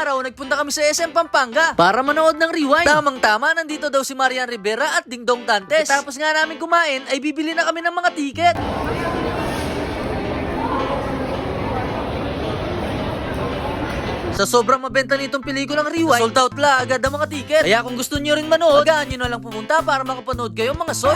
araw, nagpunta kami sa SM Pampanga para manood ng Rewind. Tamang-tama, nandito daw si Marian Rivera at Dingdong Dantes. Tapos nga namin kumain, ay bibili na kami ng mga tiket. Sa sobrang mabenta nitong pelikulang Rewind, sold out la agad ang mga tiket. Kaya kung gusto nyo rin manood, magaan nyo na lang pumunta para makapanood kayo mga soy.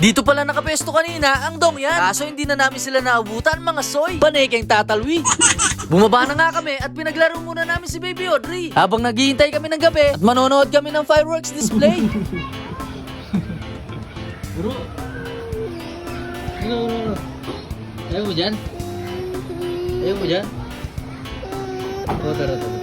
Dito pala nakapesto kanina ang Dongyan. Kaso hindi na namin sila naabutan mga soy. Panekeng tatalwi. Bumaba na nga kami at pinaglaro muna namin si Baby Audrey. Habang naghihintay kami ng gabi at manonood kami ng fireworks display. Bro. Ano? Ayaw mo dyan? Ayaw mo dyan? Oh, tara.